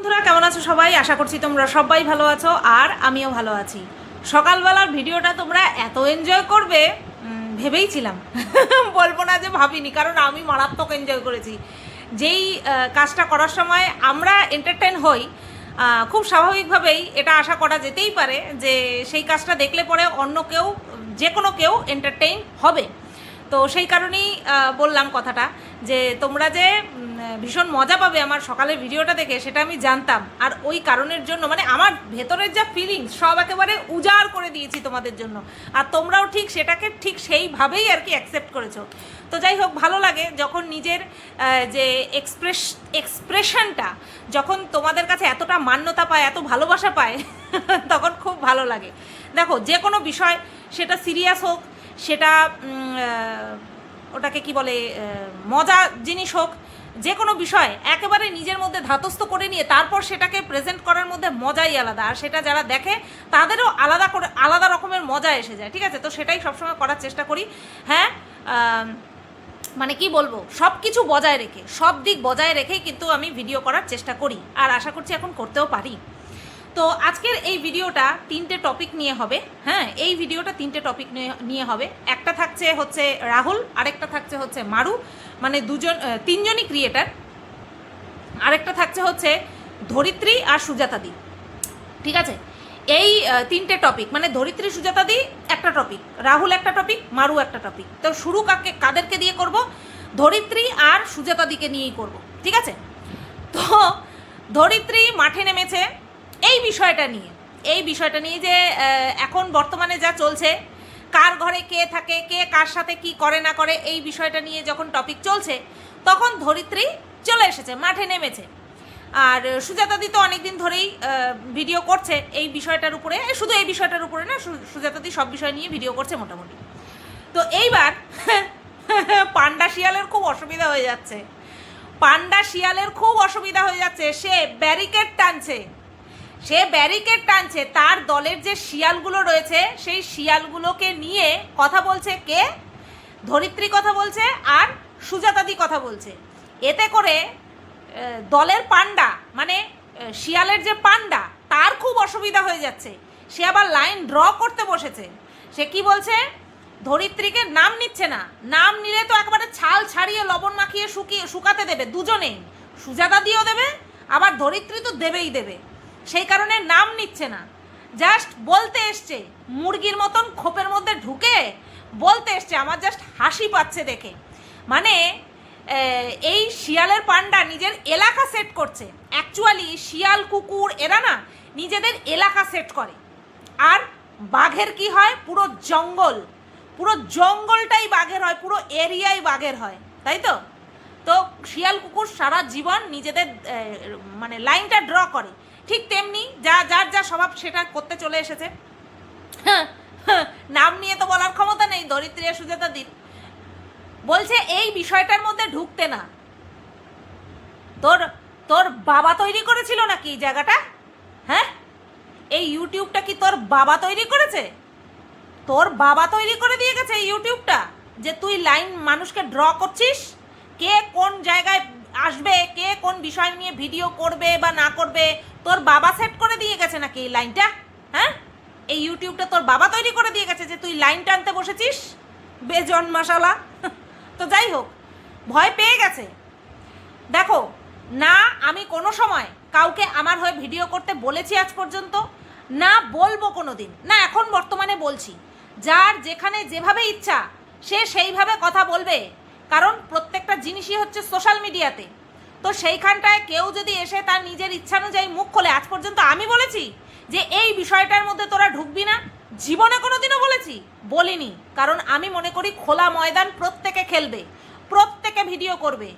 বন্ধুরা কেমন আছো সবাই? আশা করছি তোমরা সবাই ভালো আছো আর আমিও ভালো আছি। সকালবেলার ভিডিওটা তোমরা এত এনজয় করবে ভেবেইছিলাম, বলবো না যে ভাবিনি, কারণ আমি মারাত্মক এনজয় করেছি। যেই কাজটা করার সময় আমরা এন্টারটেন হই, খুব স্বাভাবিকভাবেই এটা আশা করা যেতেই পারে যে সেই কাজটা দেখলে পরে অন্য কেউ, যে কোনো কেউ এন্টারটেইন হবে। তো সেই কারণেই বললাম কথাটা, যে তোমরা যে ভীষণ মজা পাবে আমার সকালের ভিডিওটা দেখে সেটা আমি জানতাম। আর ওই কারণের জন্য মানে আমার ভেতরের যা ফিলিংস সব একেবারে উজাড় করে দিয়েছি তোমাদের জন্য, আর তোমরাও ঠিক সেটাকে ঠিক সেইভাবেই আর কি অ্যাকসেপ্ট করেছো। তো যাই হোক, ভালো লাগে যখন নিজের যে এক্সপ্রেশনটা যখন তোমাদের কাছে এতটা মান্যতা পায়, এত ভালোবাসা পায়, তখন খুব ভালো লাগে। দেখো, যে কোনো বিষয়, সেটা সিরিয়াস হোক, সেটা ওটাকে কি বলে মজা জিনিস হোক, যে কোনো বিষয় একেবারে নিজের মধ্যে ধাতস্থ করে নিয়ে তারপর সেটাকে প্রেজেন্ট করার মধ্যে মজাই আলাদা। আর সেটা যারা দেখে তাদেরও আলাদা রকমের মজা এসে যায়। ঠিক আছে, তো সেটাই সবসময় করার চেষ্টা করি। হ্যাঁ, মানে কি বলবো, সব কিছু বজায় রেখে, সব দিক বজায় রেখেই কিন্তু আমি ভিডিও করার চেষ্টা করি, আর আশা করছি এখন করতেও পারি। তো আজকের এই ভিডিওটা 3টে টপিক নিয়ে হবে। হ্যাঁ, এই ভিডিওটা 3টে টপিক নিয়ে হবে। একটা থাকছে হচ্ছে রাহুল, আরেকটা থাকছে হচ্ছে মারু, মানে তিনজনই ক্রিয়েটার। আরেকটা থাকছে হচ্ছে ধরিত্রী আর সুজাতাদি। ঠিক আছে, এই 3টে টপিক, মানে ধরিত্রী সুজাতাদি একটা টপিক, রাহুল একটা টপিক, মারু একটা টপিক। তো শুরু কাদেরকে দিয়ে করব? ধরিত্রী আর সুজাতাদিকে নিয়েই করব। ঠিক আছে, তো ধরিত্রী মাঠে নেমেছে এই বিষয়টা নিয়ে যে এখন বর্তমানে যা চলছে, কার ঘরে কে থাকে, কে কার সাথে কি করে না করে, এই বিষয়টা নিয়ে যখন টপিক চলছে তখন ধরিত্রী চলে এসেছে, মাঠে নেমেছে। আর সুজাতাদি তো অনেকদিন ধরেই ভিডিও করছে এই বিষয়টার উপরে, শুধু এই বিষয়টার উপরে না, সুজাতাদি সব বিষয় নিয়ে ভিডিও করছে মোটামুটি। তো এইবার পান্ডা শিয়ালের খুব অসুবিধা হয়ে যাচ্ছে, সে ব্যারিকেড টানছে, তার দলের যে শিয়ালগুলো রয়েছে সেই শিয়ালগুলোকে নিয়ে কথা বলছে কে? ধরিত্রী কথা বলছে আর সুজাতাদি কথা বলছে। এতে করে দলের পান্ডা, মানে শিয়ালের যে পান্ডা, তার খুব অসুবিধা হয়ে যাচ্ছে। সে আবার লাইন ড্র করতে বসেছে। সে কি বলছে? ধরিত্রীকে নাম নিচ্ছে না, নাম নিলে তো একেবারে ছাল ছাড়িয়ে লবণ মাখিয়ে শুকাতে দেবে দুজনেই, সুজাতাদিও দেবে আবার ধরিত্রী তো দেবেই দেবে। সেই কারণে নাম নিচ্ছে না, জাস্ট বলতে এসছে, মুরগির মতন খোপের মধ্যে ঢুকে বলতে এসছে। আমার জাস্ট হাসি পাচ্ছে দেখে। মানে এই শিয়ালের পান্ডা নিজের এলাকা সেট করছে। অ্যাকচুয়ালি শিয়াল কুকুর এরা না নিজেদের এলাকা সেট করে, আর বাঘের কি হয়? পুরো জঙ্গলটাই বাঘের হয়, পুরো এরিয়াই বাঘের হয়, তাই তো? তো শিয়াল কুকুর সারা জীবন নিজেদের মানে লাইনটা ড্র করে, ঠিক তেমনি যার যা স্বভাব সেটা করতে চলে এসেছে। নাম নিয়ে তো বলার ক্ষমতা নেই ধরিত্রী আর সুজাতাদির। বলছে এই বিষয়টার মধ্যে ঢুকতে না। তোর বাবা তৈরি করেছিল নাকি এই জায়গাটা? হ্যাঁ, এই ইউটিউবটা কি তোর বাবা তৈরি করেছে? তোর বাবা তৈরি করে দিয়ে গেছে এই ইউটিউবটা, যে তুই লাইন মানুষকে ড্র করছিস, কে কোন জায়গায় আসবে, কে কোন বিষয় নিয়ে ভিডিও করবে বা না করবে, তোর বাবা সেট করে দিয়ে গেছে নাকি এই লাইনটা? হ্যাঁ, এই ইউটিউবটা তোর বাবা তৈরি করে দিয়ে গেছে যে তুই লাইন টানতে বসেছিস, বেজন মশালা। তো যাই হোক, ভয় পেয়ে গেছে। দেখো না, আমি কোনো সময় কাউকে আমার হয়ে ভিডিও করতে বলেছি আজ পর্যন্ত, না বলবো কোনো দিন না। এখন বর্তমানে বলছি, যার যেখানে যেভাবে ইচ্ছা সে সেইভাবে কথা বলবে, কারণ প্রত্যেকটা জিনিসই হচ্ছে সোশ্যাল মিডিয়াতে। তো সেইখানটায় কেউ যদি এসে তার নিজের ইচ্ছানুযায়ী মুখ খোলে, আজ পর্যন্ত আমি বলেছি যে এই বিষয়টার মধ্যে তোরা ঢুকবি না? জীবনে কোনো দিনও বলিনি, কারণ আমি মনে করি খোলা ময়দান প্রত্যেকে খেলবে, প্রত্যেকে ভিডিও করবে,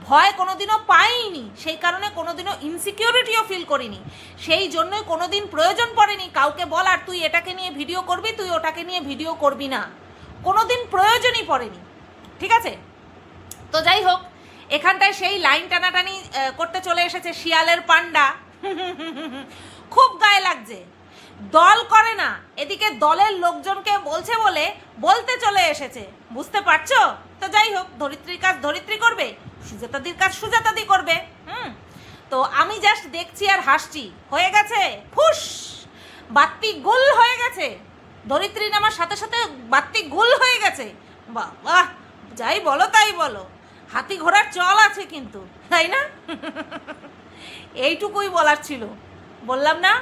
ভয় কোনোদিনও পাইনি, সেই কারণে কোনোদিনও ইনসিকিউরিটিও ফিল করিনি। সেই জন্যই কোনোদিন প্রয়োজন পড়েনি কাউকে বলার তুই এটাকে নিয়ে ভিডিও করবি, তুই ওটাকে নিয়ে ভিডিও করবি না, কোনোদিন প্রয়োজনই পড়েনি। ঠিক আছে, তো যাই হোক, এখানটায় সেই লাইন টানাটানি করতে চলে এসেছে শিয়ালের পান্ডা। খুব গায়ে লাগছে, দল করে না, এদিকে দলের লোকজনকে বলছে বলে বলতে চলে এসেছে, বুঝতে পারছো? তো যাই হোক, ধরিত্রীর কাজ ধরিত্রী করবে, সুজাতাদির কাজ সুজাতাদি করবে। তো আমি জাস্ট দেখছি আর হাসছি, হয়ে গেছে ফুস, বাত্তি গুল হয়ে গেছে, ধরিত্রী নামার সাথে সাথে বাত্তি গুল হয়ে গেছে। বাবা, যাই বলো তাই বলো, হাতি ঘোড়ার চল আছে কিন্তু, তাই না? এইটুকুই বলার ছিল। বললাম না,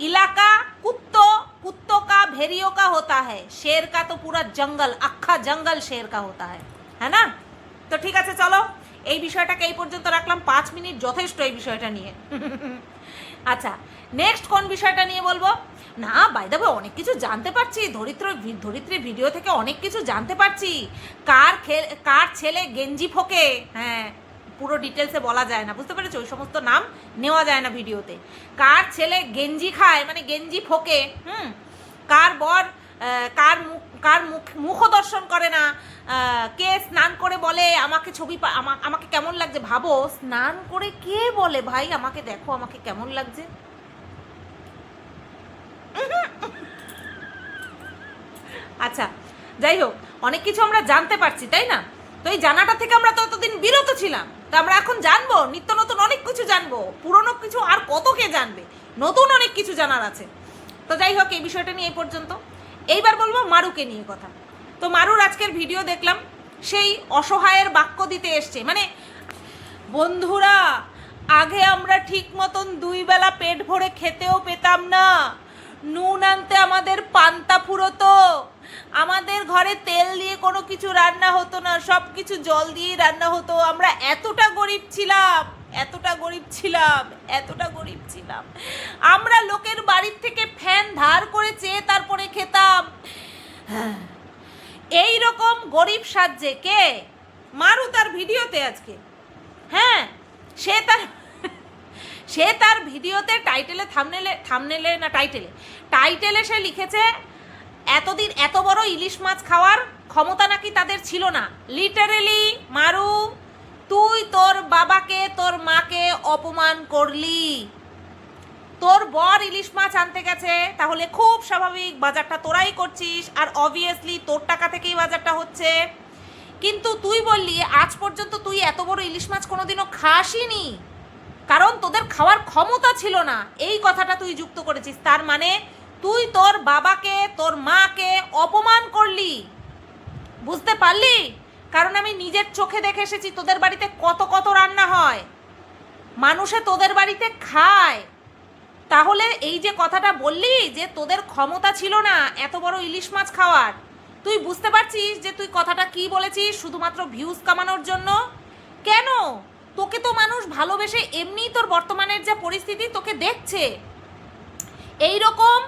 इलाका कुत्तों का भेड़ियों का होता है, शेर का तो पूरा जंगल, अक्खा जंगल शेर का होता है ना? তো ঠিক আছে, চলো এই বিষয়টাকে এই পর্যন্ত রাখলাম, 5 মিনিট যথেষ্ট এই বিষয়টা নিয়ে। আচ্ছা, নেক্সট কোন বিষয়টা নিয়ে বলবো? না, বাই দ্য ওয়ে অনেক কিছু জানতে পারছি, ধরিত্রী ভিডিও থেকে অনেক কিছু জানতে পারছি। কার ছেলে গেঞ্জি ফোকে, হ্যাঁ পুরো ডিটেলসে বলা যায় না, বুঝতে পেরেছো? ওই সমস্ত নাম নেওয়া যায় না ভিডিওতে। কার ছেলে গেঞ্জি খায় মানে গেঞ্জি ফোকে, কার বর কার মুখ দর্শন করে না, কে স্নান করে বলে আমাকে আমাকে কেমন লাগছে। ভাবো, স্নান করে কে বলে ভাই আমাকে দেখো আমাকে কেমন লাগছে? আচ্ছা, যাই হোক, অনেক কিছু আমরা জানতে পারছি, তাই না? তো এই জানাটা থেকে আমরা ততদিন বিরত ছিলাম, তো আমরা এখন জানবো, নিত্য নতুন অনেক কিছু জানবো, পুরনো কিছু আর কত কে জানবে, নতুন অনেক কিছু জানার আছে। তো যাই হোক, এই বিষয়টা নিয়ে এই পর্যন্ত। এইবার বলবো মারুকে নিয়ে কথা। তো মারুর আজকের ভিডিও দেখলাম, সেই অসহায়ের বাক্য দিতে এসছে। মানে বন্ধুরা, আগে আমরা ঠিক মতন 2 বেলা পেট ভরে খেতেও পেতাম না, নুন আনতে আমাদের পান্তা ফুরোতো, আমাদের ঘরে তেল দিয়ে কোনো কিছু রান্না হতো না, সব কিছু জল দিয়ে রান্না হতো। আমরা এতটা গরিব ছিলাম, এতটা গরিব ছিলাম, এতটা গরিব ছিলাম, আমরা লোকের বাড়ির থেকে ফ্যান ধার করে চেয়ে তারপরে খেতাম। এই রকম গরিব সাজছে কে? মারু তার ভিডিওতে আজকে, হ্যাঁ সে তার ভিডিওতে টাইটেলে সে লিখেছে এতদিন এত বড় ইলিশ মাছ খাওয়ার ক্ষমতা নাকি তাদের ছিল না। লিটারেলি মারু, তুই তোর বাবাকে তোর মাকে অপমান করলি। তোর বর ইলিশ মাছ আনতে গেছে, তাহলে খুব স্বাভাবিক বাজারটা তোরাই করছিস, আর অবভিয়াসলি তোর টাকা থেকেই বাজারটা হচ্ছে। কিন্তু তুই বললি আজ পর্যন্ত তুই এত বড় ইলিশ মাছ কোনোদিনও খাসিনি, কারণ তোদের খাওয়ার ক্ষমতা ছিল না, এই কথাটা তুই যুক্ত করেছিস। তার মানে তুই তোর বাবাকে তোর মাকে অপমান করলি, বুঝতে পারলি? কারণ আমি নিজের চোখে দেখে এসেছি তোদের বাড়িতে কত কত রান্না হয়, মানুষে তোদের বাড়িতে খায়। তাহলে এই যে কথাটা বললি যে তোদের ক্ষমতা ছিল না এত বড় ইলিশ মাছ খাওয়ার, তুই বুঝতে পারছিস যে তুই কথাটা কি বলেছিস শুধুমাত্র ভিউজ কামানোর জন্য? কেন? তোকে তো মানুষ ভালোবেসে এমনিই তোর বর্তমানের যে পরিস্থিতি তোকে দেখছে, এই রকম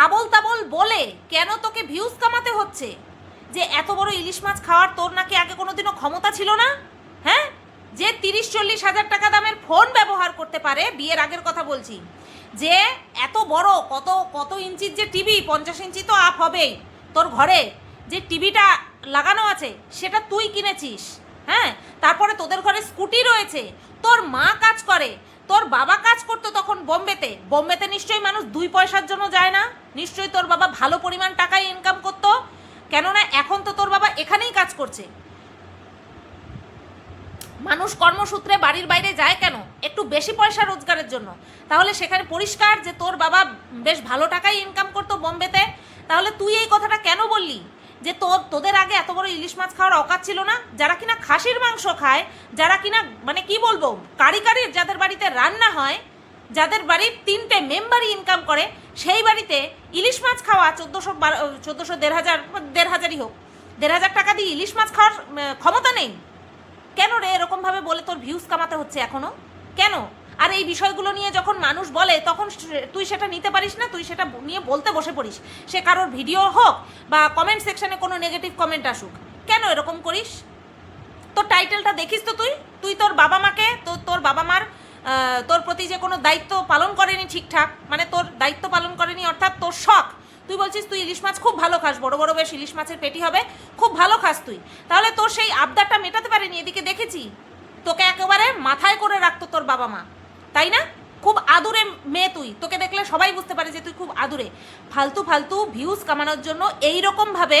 আবল তাবল বলে কেন তোকে ভিউজ কামাতে হচ্ছে? যে এত বড় ইলিশ মাছ খাওয়ার তোর নাকি আগে কোনোদিনও ক্ষমতা ছিল না? হ্যাঁ, যে 30-40 হাজার টাকা দামের ফোন ব্যবহার করতে পারে, বিয়ের আগের কথা বলছি, যে এত বড় কত ইঞ্চির যে টিভি, 50 ইঞ্চি তো আপ হবেই, তোর ঘরে যে টিভিটা লাগানো আছে সেটা তুই কিনেছিস, হ্যাঁ, তারপরে তোদের ঘরে স্কুটি রয়েছে, তোর মা কাজ করে, তোর বাবা কাজ করতো তখন বোম্বেতে নিশ্চয়ই মানুষ 2 পয়সার জন্য যায় না, নিশ্চয়ই তোর বাবা ভালো পরিমাণ টাকায় ইনকাম করতো, কেননা এখন তো তোর বাবা এখানেই কাজ করছে। মানুষ কর্মসূত্রে বাড়ির বাইরে যায় কেন? একটু বেশি পয়সা রোজগারের জন্য। তাহলে সেখানে পরিষ্কার যে তোর বাবা বেশ ভালো টাকায় ইনকাম করতো বোম্বেতে। তাহলে তুই এই কথাটা কেন বললি যে তোদের আগে এত বড় ইলিশ মাছ খাওয়ার অকাত ছিল না? যারা কিনা খাসির মাংস খায়, যারা কিনা মানে কি বলবো, কারির যাদের বাড়িতে রান্না হয়, যাদের বাড়ির 3টে মেম্বারই ইনকাম করে, সেই বাড়িতে ইলিশ মাছ খাওয়া 1400 1500 হোক, 1500 টাকা দিয়ে ইলিশ মাছ খাওয়ার ক্ষমতা নেই কেন রে? এরকমভাবে বলে তোর ভিউজ কামাতে হচ্ছে এখনো কেন? আর এই বিষয়গুলো নিয়ে যখন মানুষ বলে তখন তুই সেটা নিতে পারিস না, তুই সেটা নিয়ে বলতে বসে পড়িস, সে কারোর ভিডিও হোক বা কমেন্ট সেকশনে কোনো নেগেটিভ কমেন্ট আসুক, কেন এরকম করিস? তোর টাইটেলটা দেখিস তো, তুই তোর বাবা মাকে, তোর বাবা মার তোর প্রতি যে কোনো দায়িত্ব পালন করেনি ঠিকঠাক, মানে তোর দায়িত্ব পালন করেনি অর্থাৎ তোর শখ, তুই বলছিস তুই ইলিশ মাছ খুব ভালো খাস, বড় বড় বেশ ইলিশ মাছের পেটি হবে, খুব ভালো খাস তুই, তাহলে তোর সেই আবদারটা মেটাতে পারেনি। এদিকে দেখেছি তোকে একেবারে মাথায় করে রাখতো তোর বাবা মা, তাই না? খুব আদুরে মেয়ে তুই, তোকে দেখলে সবাই বুঝতে পারে যে তুই খুব আদুরে। ফালতু ভিউজ কামানোর জন্য এইরকমভাবে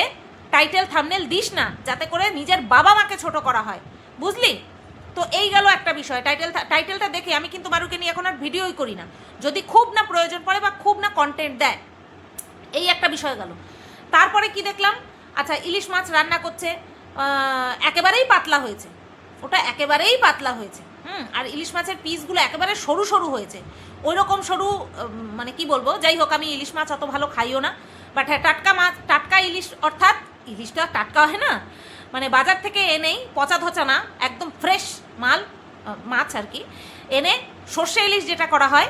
টাইটেল থাম্বনেল দিস না, যাতে করে নিজের বাবা মাকে ছোট করা হয়, বুঝলি? তো এই গেল একটা বিষয়। টাইটেলটা দেখে আমি কিন্তু মারুকে নিয়ে এখন আর ভিডিওই করি না, যদি খুব না প্রয়োজন পড়ে বা খুব না কন্টেন্ট দেয়। এই একটা বিষয় গেল। তারপরে কি দেখলাম, আচ্ছা ইলিশ মাছ রান্না করছে, একেবারেই পাতলা হয়েছে, ওটা একেবারেই পাতলা হয়েছে। আর ইলিশ মাছের পিসগুলো একেবারে সরু সরু হয়েছে, ওই রকম সরু, মানে কি বলবো, যাই হোক আমি ইলিশ মাছ অত ভালো খাইও না, বাট হ্যাঁ টাটকা মাছ, টাটকা ইলিশ, অর্থাৎ ইলিশটা টাটকা হয় না, মানে বাজার থেকে এনেই পচা ধচা না, একদম ফ্রেশ মাছ আর কি এনে সর্ষে ইলিশ যেটা করা হয়,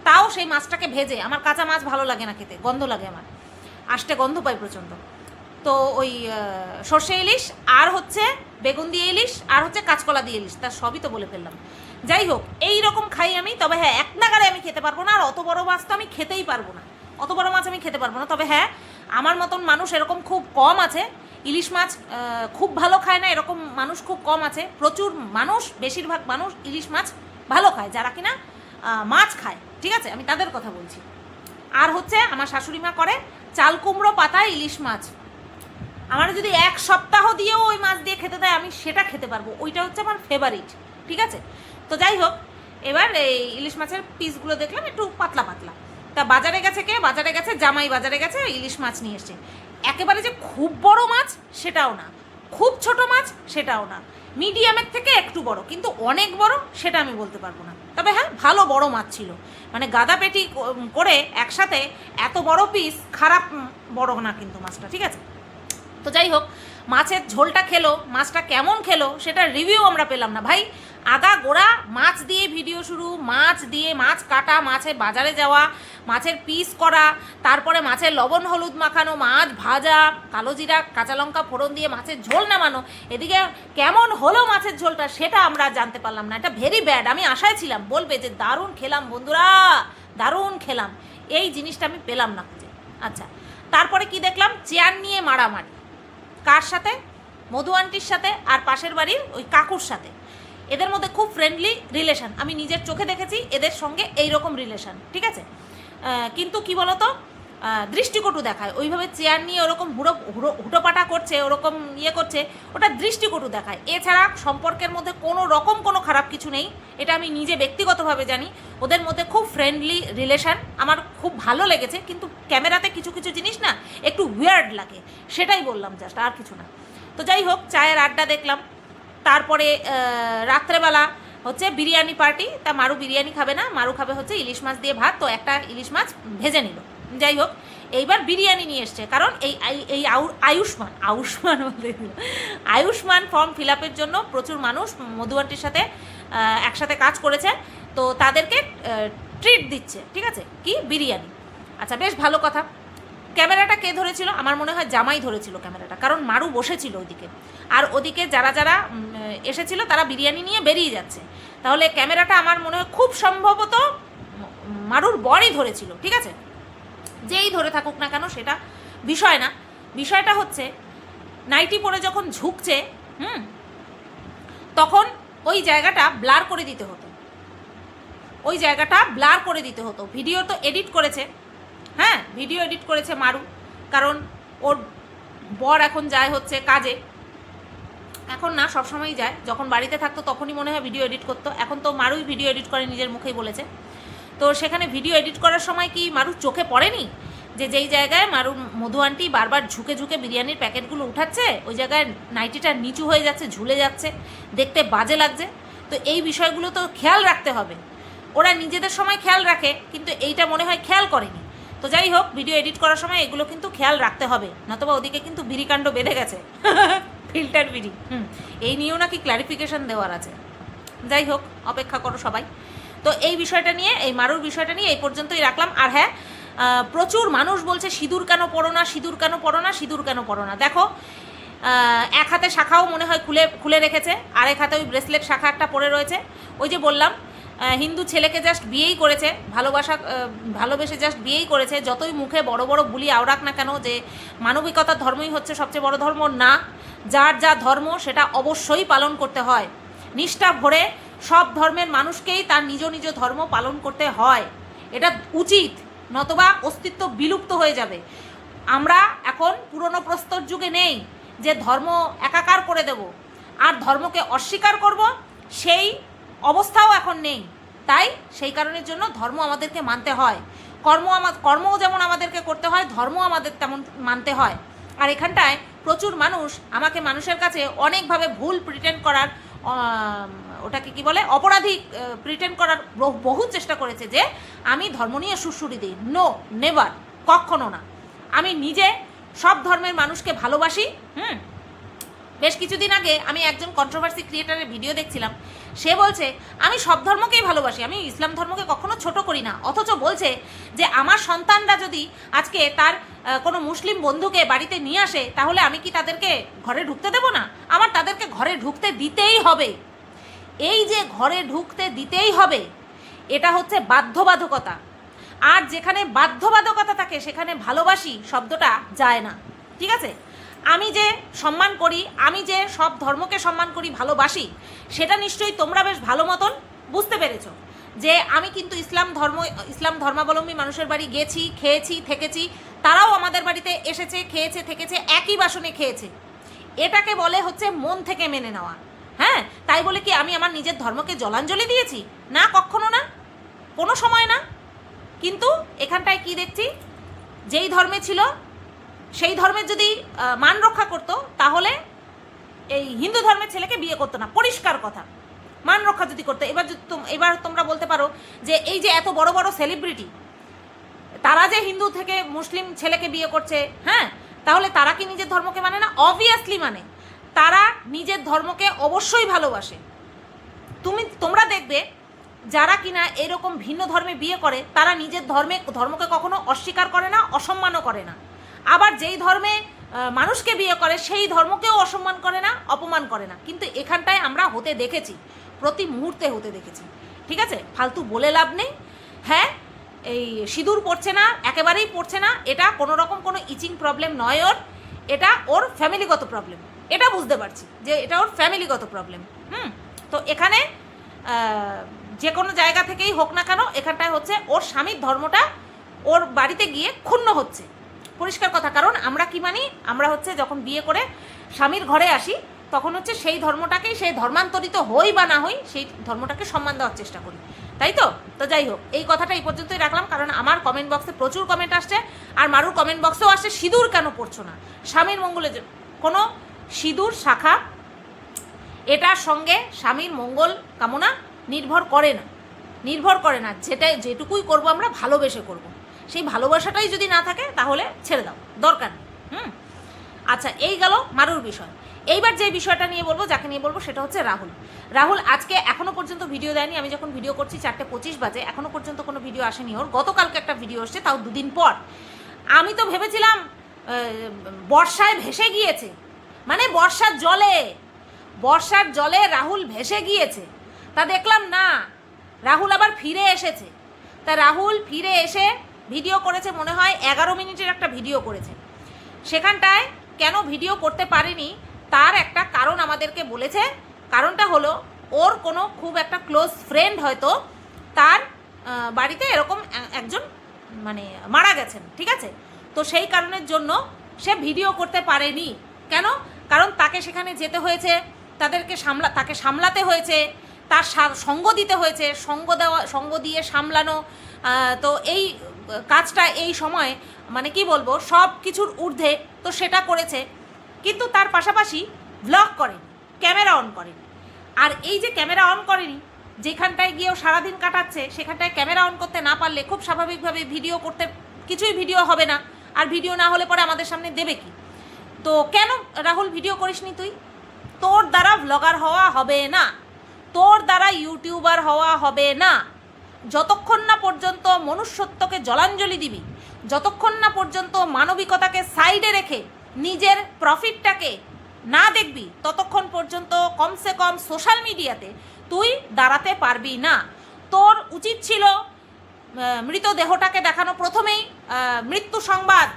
তাও সেই মাছটাকে ভেজে, আমার কাঁচা মাছ ভালো লাগে না খেতে, গন্ধ লাগে আমার, আষ্টে গন্ধ পাই প্রচণ্ড। তো ওই সর্ষে ইলিশ আর হচ্ছে বেগুন দিয়ে ইলিশ আর হচ্ছে কাঁচকলা দিয়ে ইলিশ, তার সবই তো বলে ফেললাম। যাই হোক এই রকম খাই আমি, তবে হ্যাঁ এক নাগারে আমি খেতে পারবো না, আর অত বড় মাছ তো আমি খেতেই পারবো না, অত বড় মাছ আমি খেতে পারবো না। তবে হ্যাঁ আমার মতন মানুষ এরকম খুব কম আছে, ইলিশ মাছ খুব ভালো খায় না এরকম মানুষ খুব কম আছে। প্রচুর মানুষ, বেশিরভাগ মানুষ ইলিশ মাছ ভালো খায়, যারা কিনা মাছ খায়, ঠিক আছে, আমি তাদের কথা বলছি। আর হচ্ছে আমার শাশুড়ি মা করে চাল কুমড়ো পাতায় ইলিশ মাছ, আমার যদি এক সপ্তাহ দিয়েও ওই মাছ দিয়ে খেতে দেয় আমি সেটা খেতে পারবো, ওইটা হচ্ছে আমার ফেভারিট, ঠিক আছে। তো যাই হোক এবার এই ইলিশ মাছের পিসগুলো দেখলাম একটু পাতলা পাতলা, তা বাজারে গেছে কে, বাজারে গেছে জামাই, বাজারে গেছে ইলিশ মাছ নিয়ে এসছে। একেবারে যে খুব বড় মাছ সেটাও না, খুব ছোট মাছ সেটাও না, মিডিয়ামের থেকে একটু বড়, কিন্তু অনেক বড় সেটা আমি বলতে পারবো না। তবে হ্যাঁ ভালো বড় মাছ ছিল, মানে গাদা পেটি করে একসাথে এত বড় পিস, খারাপ বড় না কিন্তু মাছটা, ঠিক আছে। তো যাই হোক মাছের ঝোলটা খেলো, মাছটা কেমন খেলো সেটা রিভিউ আমরা পেলাম না ভাই। আগা গোড়া মাছ দিয়ে ভিডিও শুরু, মাছ দিয়ে মাছ কাটা, মাছের বাজারে যাওয়া, মাছের পিস করা, তারপরে মাছের লবণ হলুদ মাখানো, মাছ ভাজা, কালো জিরা কাঁচা লঙ্কা ফোড়ন দিয়ে মাছের ঝোল নামানো, এদিকে কেমন হলো মাছের ঝোলটা সেটা আমরা জানতে পারলাম না। এটা ভেরি ব্যাড। আমি আশায় ছিলাম বলবে যে দারুণ খেলাম বন্ধুরা, দারুণ খেলাম, এই জিনিসটা আমি পেলাম না খুঁজে। আচ্ছা তারপরে কি দেখলাম, চেয়ার নিয়ে মারামারি, কার সাথে, মধু আন্টির সাথে আর পাশের বাড়ির ওই কাকুর সাথে। এদের মধ্যে খুব ফ্রেন্ডলি রিলেশন, আমি নিজের চোখে দেখেছি এদের সঙ্গে এই রকম রিলেশন, ঠিক আছে। কিন্তু কি বলতো, দৃষ্টিকটু দেখায়, ওইভাবে চেয়ার নিয়ে ওরকম হুটোপাটা করছে, ওরকম ইয়ে করছে, ওটা দৃষ্টিকটু দেখায়। এছাড়া সম্পর্কের মধ্যে কোনো রকম কোনো খারাপ কিছু নেই, এটা আমি নিজে ব্যক্তিগতভাবে জানি। ওদের মধ্যে খুব ফ্রেন্ডলি রিলেশন, আমার খুব ভালো লেগেছে, কিন্তু ক্যামেরাতে কিছু কিছু জিনিস না একটু উইয়ার্ড লাগে, সেটাই বললাম জাস্ট, আর কিছু না। তো যাই হোক চায়ের আড্ডা দেখলাম। তারপরে রাত্রেবেলা হচ্ছে বিরিয়ানি পার্টি, তা মারু বিরিয়ানি খাবে না, মারু খাবে হচ্ছে ইলিশ মাছ দিয়ে ভাত, তো একটা ইলিশ মাছ ভেজে নিল। যাই হোক এইবার বিরিয়ানি নিয়ে এসছে, কারণ এই আয়ুষ্মান ফর্ম ফিল আপের জন্য প্রচুর মানুষ মধু আন্টির সাথে একসাথে কাজ করেছে, তো তাদেরকে ট্রিট দিচ্ছে, ঠিক আছে, কি বিরিয়ানি। আচ্ছা বেশ ভালো কথা। ক্যামেরাটা কে ধরেছিল, আমার মনে হয় জামাই ধরেছিল ক্যামেরাটা, কারণ মারু বসেছিল ওইদিকে, আর ওদিকে যারা যারা এসেছিল তারা বিরিয়ানি নিয়ে বেরিয়ে যাচ্ছে, তাহলে ক্যামেরাটা আমার মনে হয় খুব সম্ভবত মারুর বরই ধরেছিল, ঠিক আছে। যেই ধরে থাকুক না কেন সেটা বিষয় না, বিষয়টা হচ্ছে নাইটি পরে যখন ঝুঁকছে তখন ওই জায়গাটা ব্লার করে দিতে হতো, ওই জায়গাটা ব্লার করে দিতে হতো। ভিডিও তো এডিট করেছে, হ্যাঁ ভিডিও এডিট করেছে মারু, কারণ ওর বর এখন যায় হচ্ছে কাজে, এখন না সবসময়ই যায়, যখন বাড়িতে থাকতো তখনই মনে হয় ভিডিও এডিট করতো, এখন তো মারুই ভিডিও এডিট করে, নিজের মুখেই বলেছে। তো সেখানে ভিডিও এডিট করার সময় কি মারুর চোখে পড়েনি যে যেই জায়গায় মারু মধু আন্টি বারবার ঝুঁকে ঝুঁকে বিরিয়ানির প্যাকেটগুলো উঠাচ্ছে, ওই জায়গায় নাইটিটা নিচু হয়ে যাচ্ছে, ঝুলে যাচ্ছে, দেখতে বাজে লাগছে। তো এই বিষয়গুলো তো খেয়াল রাখতে হবে, ওরা নিজেদের সময় খেয়াল রাখে, কিন্তু এইটা মনে হয় খেয়াল করেনি। তো যাই হোক ভিডিও এডিট করার সময় এগুলো কিন্তু খেয়াল রাখতে হবে, নতবা ওদিকে কিন্তু বিড়িকাণ্ড বেঁধে গেছে, ফিল্টার বিড়ি, এই নিয়েও নাকি ক্ল্যারিফিকেশন দেওয়ার আছে। যাই হোক অপেক্ষা করো সবাই। তো এই বিষয়টা নিয়ে, এই মারুর বিষয়টা নিয়ে এই পর্যন্তই রাখলাম। আর হ্যাঁ প্রচুর মানুষ বলছে সিঁদুর কেন পড়ো না, সিঁদুর কেন পড়ো না, সিঁদুর কেন পড়ো না। দেখো এক হাতে শাখাও মনে হয় খুলে রেখেছে, আরেক হাতে ওই ব্রেসলেট শাখা একটা পড়ে রয়েছে। ওই যে বললাম হিন্দু ছেলেকে জাস্ট বিয়েই করেছে, ভালোবেসে জাস্ট বিয়েই করেছে। যতই মুখে বড় বড় বুলি আওড়াক না কেন যে মানবিকতার ধর্মই হচ্ছে সবচেয়ে বড় ধর্ম, না, যার যা ধর্ম সেটা অবশ্যই পালন করতে হয়, নিষ্ঠা ভরে সব ধর্মের মানুষকেই তার নিজ নিজ ধর্ম পালন করতে হয়, এটা উচিত, নতবা অস্তিত্ব বিলুপ্ত হয়ে যাবে। আমরা এখন পুরনো প্রস্তর যুগে নেই যে ধর্ম একাকার করে দেব আর ধর্মকে অস্বীকার করব সেই অবস্থাও এখন নেই। তাই সেই কারণের জন্য ধর্ম আমাদেরকে মানতে হয়, কর্মও যেমন আমাদেরকে করতে হয়, ধর্ম আমাদের তেমন মানতে হয়। আর এখানটায় প্রচুর মানুষ আমাকে মানুষের কাছে অনেকভাবে ভুল প্রিটেন্ড করার, ওটাকে কি বলে, অপরাধী প্রিটেন্ড করার বহু চেষ্টা করেছে যে আমি ধর্ম নিয়ে সুড়সুড়ি দিই। নো, নেভার, কখনো না। আমি নিজে সব ধর্মের মানুষকে ভালোবাসি। বেশ কিছুদিন আগে আমি একজন কন্ট্রোভার্সি ক্রিয়েটারের ভিডিও দেখছিলাম। সে বলছে আমি সব ধর্মকেই ভালোবাসি, আমি ইসলাম ধর্মকে কখনো ছোট করি না, অথচ বলছে যে আমার সন্তানরা যদি আজকে তার কোনো মুসলিম বন্ধুকে বাড়িতে নিয়ে আসে তাহলে আমি কি তাদেরকে ঘরে ঢুকতে দেবো না? আমার তাদেরকে ঘরে ঢুকতে দিতেই হবে। এই যে ঘরে ঢুকতে দিতেই হবে, এটা হচ্ছে বাধ্যবাধকতা। আর যেখানে বাধ্যবাধকতা থাকে সেখানে ভালোবাসি শব্দটা যায় না, ঠিক আছে? আমি যে সম্মান করি, আমি যে সব ধর্মকে সম্মান করি, ভালোবাসি, সেটা নিশ্চয়ই তোমরা বেশ ভালো মতন বুঝতে পেরেছো যে আমি কিন্তু ইসলাম ধর্মাবলম্বী মানুষের বাড়ি গেছি, খেয়েছি, থেকেছি, তারাও আমাদের বাড়িতে এসেছে, খেয়েছে, থেকেছে, একই বাসনে খেয়েছে। এটাকে বলে হচ্ছে মন থেকে মেনে নেওয়া। হ্যাঁ, তাই বলে কি আমি আমার নিজের ধর্মকে জলাঞ্জলি দিয়েছি? না, কখনো না, কোনো সময় না। কিন্তু এখানটায় কি দেখছি, যেই ধর্মে ছিল সেই ধর্মের যদি মান রক্ষা করতো তাহলে এই হিন্দু ধর্মের ছেলেকে বিয়ে করতো না, পরিষ্কার কথা। মান রক্ষা যদি করতো, এবার তোমরা বলতে পারো যে এই যে এত বড় বড় সেলিব্রিটি তারা যে হিন্দু থেকে মুসলিম ছেলেকে বিয়ে করছে, হ্যাঁ, তাহলে তারা কি নিজের ধর্মকে মানে না? অবভিয়াসলি মানে। তারা নিজের ধর্মকে অবশ্যই ভালোবাসে। তোমরা দেখবে যারা কিনা এরকম ভিন্ন ধর্মে বিয়ে করে তারা নিজের ধর্মকে কখনো অস্বীকার করে না, অসম্মানও করে না। আবার যেই ধর্মে মানুষকে বিয়ে করে সেই ধর্মকেও অসম্মান করে না, অপমান করে না। কিন্তু এখানটায় আমরা হতে দেখেছি, প্রতি মুহূর্তে হতে দেখেছি, ঠিক আছে? ফালতু বলে লাভ নেই। হ্যাঁ, এই সিঁদুর পড়ছে না, একেবারেই পড়ছে না, এটা কোনো রকম কোনো ইচিং প্রবলেম নয় ওর, এটা ওর ফ্যামিলিগত প্রবলেম। এটা বুঝতে পারছি যে এটা ওর ফ্যামিলিগত প্রবলেম। তো এখানে যে কোনো জায়গা থেকেই হোক না কেন, এখানটায় হচ্ছে ওর স্বামীর ধর্মটা ওর বাড়িতে গিয়ে ক্ষুণ্ণ হচ্ছে, পরিষ্কার কথা। কারণ আমরা কি মানি, আমরা হচ্ছে যখন বিয়ে করে স্বামীর ঘরে আসি তখন হচ্ছে সেই ধর্মটাকেই, সেই ধর্মান্তরিত হই বা না হই, সেই ধর্মটাকে সম্মান দেওয়ার চেষ্টা করি, তাই তো? তো যাই হোক, এই কথাটা এই পর্যন্তই রাখলাম, কারণ আমার কমেন্ট বক্সে প্রচুর কমেন্ট আসছে, আর মারুর কমেন্ট বক্সেও আসছে সিঁদুর কেন পড়ছো না স্বামীর মঙ্গলের জন্য। কোনো সিঁদুর শাখা এটার সঙ্গে স্বামীর মঙ্গল কামনা নির্ভর করে না। যেটুকুই করবো আমরা ভালোবেসে করব। সেই ভালোবাসাটাই যদি না থাকে তাহলে ছেড়ে দাও, দরকার নেই। আচ্ছা, এই গেল মারুর বিষয়। এইবার যে বিষয়টা নিয়ে বলবো, যাকে নিয়ে বলবো, সেটা হচ্ছে রাহুল আজকে এখনো পর্যন্ত ভিডিও দেয়নি। আমি যখন ভিডিও করছি 4:25 বাজে, এখনো পর্যন্ত কোনো ভিডিও আসেনি ওর। গতকালকে একটা ভিডিও আসছে, তাও 2 দিন পর। আমি তো ভেবেছিলাম বর্ষায় ভেসে গিয়েছে, মানে বর্ষার জলে রাহুল ভেসে গিয়েছে। তা দেখলাম না, রাহুল আবার ফিরে এসেছে। তা রাহুল ফিরে এসে ভিডিও করেছে, মনে হয় 11 মিনিটের একটা ভিডিও করেছে। সেখানটায় কেন ভিডিও করতে পারেনি তার একটা কারণ আমাদেরকে বলেছে। কারণটা হলো ওর কোনো খুব একটা ক্লোজ ফ্রেন্ড হয়তো তার বাড়িতে এরকম একজন মানে মারা গেছেন, ঠিক আছে? তো সেই কারণের জন্য সে ভিডিও করতে পারেনি। কেন? কারণ তাকে সেখানে যেতে হয়েছে, তাকে সামলাতে হয়েছে, তার সঙ্গ দিতে হয়েছে, সঙ্গ দিয়ে সামলানো। তো এই কাজটা এই সময় মানে কি বলবো, সব কিছুর ঊর্ধ্বে তো সেটা করেছে। কিন্তু তার পাশাপাশি ব্লগ করেনি, ক্যামেরা অন করেনি। আর এই যে ক্যামেরা অন করেনি, যেখানটায় গিয়েও সারাদিন কাটাচ্ছে, সেখানটায় ক্যামেরা অন করতে না পারলে খুব স্বাভাবিকভাবে কিছুই ভিডিও হবে না। আর ভিডিও না হলে পরে আমাদের সামনে দেবে কি? তো কেন রাহুল ভিডিও করিসনি তুই? তোর দ্বারা ব্লগার হওয়া হবে না, তোর দ্বারা ইউটিউবার হওয়া হবে না। যতক্ষণ না পর্যন্ত মনুষ্যত্বকে জলাঞ্জলি দিবি, যতক্ষণ না পর্যন্ত মানবিকতাকে সাইডে রেখে নিজের প্রফিটটাকে না দেখবি, ততক্ষণ পর্যন্ত কমসে কম সোশ্যাল মিডিয়াতে তুই দাঁড়াতে পারবি না। তোর উচিত ছিল মৃতদেহটাকে দেখানো, প্রথমেই মৃত্যু সংবাদ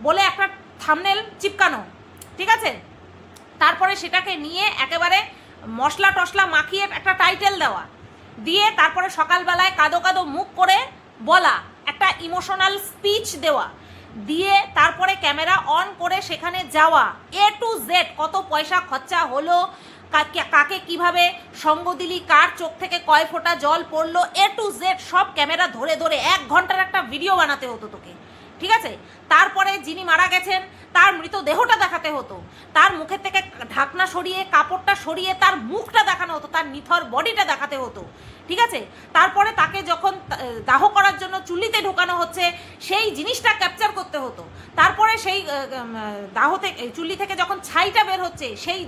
বলে একটা থাম্বনেল চিপকানো, ঠিক আছে? তারপরে সেটাকে নিয়ে একেবারে মশলা টশলা মাখিয়ে একটা টাইটেল দেওয়া, দিয়ে তারপরে সকালবেলায় কাদো কাদো মুখ করে বলা, একটা ইমোশনাল স্পিচ দেওয়া, দিয়ে তারপরে ক্যামেরা অন করে সেখানে যাওয়া, A to Z কত পয়সা খরচা হলো, কাকে কিভাবে সঙ্গ দিলি, কার চোখ থেকে কয় ফোঁটা জল পড়লো, A to Z সব ক্যামেরা ধরে ধরে 1 ঘন্টার একটা ভিডিও বানাতে হতো তোকে, ঠিক আছে? তারপরে যিনি মারা গেছেন তার মৃতদেহটা দেখাতে হতো, তার মুখের থেকে ঢাকনা সরিয়ে কাপড়টা সরিয়ে তার মুখটা দেখানো হতো, তার নিথর বডিটা দেখাতে হতো, ঠিক আছে? তারপরে তাকে যখন দাহ করার জন্য চুল্লিতে ঢোকানো হচ্ছে সেই জিনিসটা ক্যাপচার করতে হতো, তারপরে সেই দাহ থেকে চুল্লি থেকে যখন ছাইটা বের হচ্ছে সেই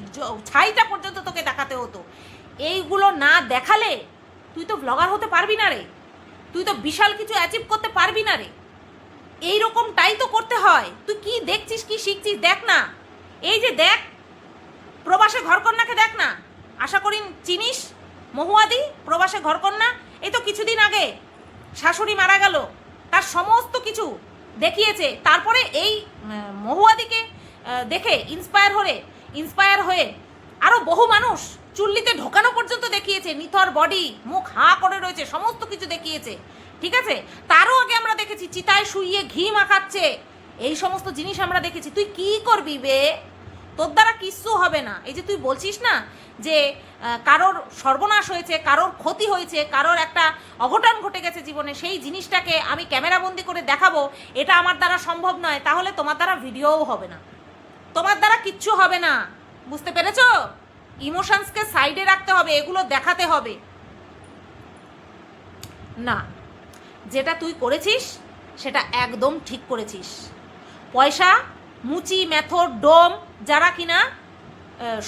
ছাইটা পর্যন্ত তোকে দেখাতে হতো। এইগুলো না দেখালে তুই তো ব্লগার হতে পারবি না রে, তুই তো বিশাল কিছু অ্যাচিভ করতে পারবি না রে। এইরকমটাই তো করতে হয়। তুই কি দেখছিস, কি শিখছিস দেখ না। এই যে দেখ, প্রবাসে ঘরকন্যাকে দেখ না, আশা করি চিনিস মহুয়াদি, প্রবাসে ঘরকন্যা। এই তো কিছুদিন আগে শাশুড়ি মারা গেল, তার সমস্ত কিছু দেখিয়েছে। তারপরে এই মহুয়াদিকে দেখে ইন্সপায়ার হয়ে আরও বহু মানুষ চুল্লিতে ঢোকানো পর্যন্ত দেখিয়েছে, নিথর বডি, মুখ হা করে রয়েছে, সমস্ত কিছু দেখিয়েছে, ঠিক আছে? তারও আগে আমরা দেখেছি চিতায় শুইয়ে ঘি মাখাচ্ছে, এই সমস্ত জিনিস আমরা দেখেছি। তুই কি করবি বে? তোর দ্বারা কিচ্ছু হবে না। এই যে তুই বলছিস না যে কারোর সর্বনাশ হয়েছে, কারোর ক্ষতি হয়েছে, কারোর একটা অঘটন ঘটে গেছে জীবনে, সেই জিনিসটাকে আমি ক্যামেরাবন্দি করে দেখাবো, এটা আমার দ্বারা সম্ভব নয়, তাহলে তোমার দ্বারা ভিডিওও হবে না, তোমার দ্বারা কিচ্ছু হবে না। বুঝতে পেরেছো? ইমোশনসকে সাইডে রাখতে হবে, এগুলো দেখাতে হবে না। যেটা তুই করেছিস সেটা একদম ঠিক করেছিস। পয়সা, মুচি, মেথর, ডোম যারা কিনা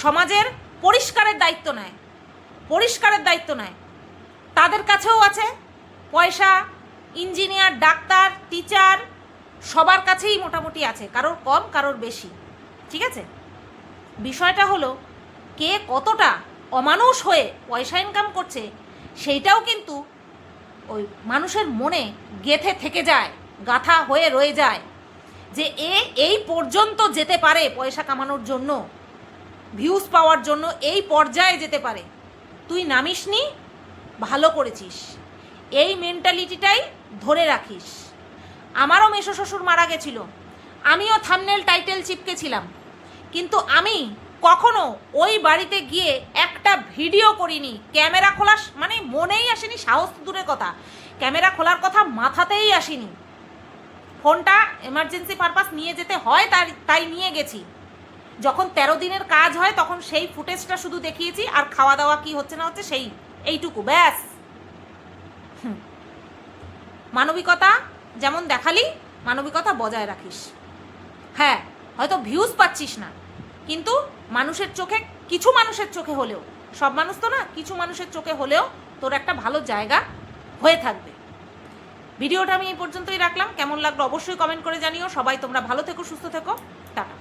সমাজের পরিষ্কারের দায়িত্ব নেয় তাদের কাছেও আছে পয়সা। ইঞ্জিনিয়ার, ডাক্তার, টিচার সবার কাছেই মোটামুটি আছে, কারোর কম কারোর বেশি, ঠিক আছে? বিষয়টা হলো কে কতটা অমানুষ হয়ে পয়সা ইনকাম করছে সেইটাও কিন্তু ওই মানুষের মনে গেঁথে থেকে যায়, গাঁথা হয়ে রয়ে যায় যে এই পর্যন্ত যেতে পারে পয়সা কামানোর জন্য, ভিউজ পাওয়ার জন্য এই পর্যায়ে যেতে পারে। তুই নামিসনি, ভালো করেছিস। এই মেন্টালিটিটাই ধরে রাখিস। আমারও মেসো শ্বশুর মারা গেছিল, আমিও থাম্বনেল টাইটেল চিপকেছিলাম, কিন্তু আমি কখনো ওই বাড়িতে গিয়ে একটা ভিডিও করিনি। ক্যামেরা খোলা মানে মনেই আসেনি, সাহস দূরের কথা, ক্যামেরা খোলার কথা মাথাতেই আসেনি। ফোনটা এমার্জেন্সি পারপাস নিয়ে যেতে হয়, তাই নিয়ে গেছি। যখন 13 দিনের কাজ হয় তখন সেই ফুটেজটা শুধু দেখিয়েছি, আর খাওয়া দাওয়া কি হচ্ছে না হচ্ছে এইটুকু ব্যাস। মানবিকতা যেমন দেখালি, মানবিকতা বজায় রাখিস। হ্যাঁ, হয়তো ভিউজ পাচ্ছিস না, কিন্তু মানুষের চোখে, কিছু মানুষের চোখে হলেও, সব মানুষ তো না, কিছু মানুষের চোখে হলেও তোর একটা ভালো জায়গা হয়ে থাকবে। ভিডিওটা আমি এই পর্যন্তই রাখলাম। কেমন লাগলো অবশ্যই কমেন্ট করে জানিও। সবাই তোমরা ভালো থেকো, সুস্থ থেকো, টাটা।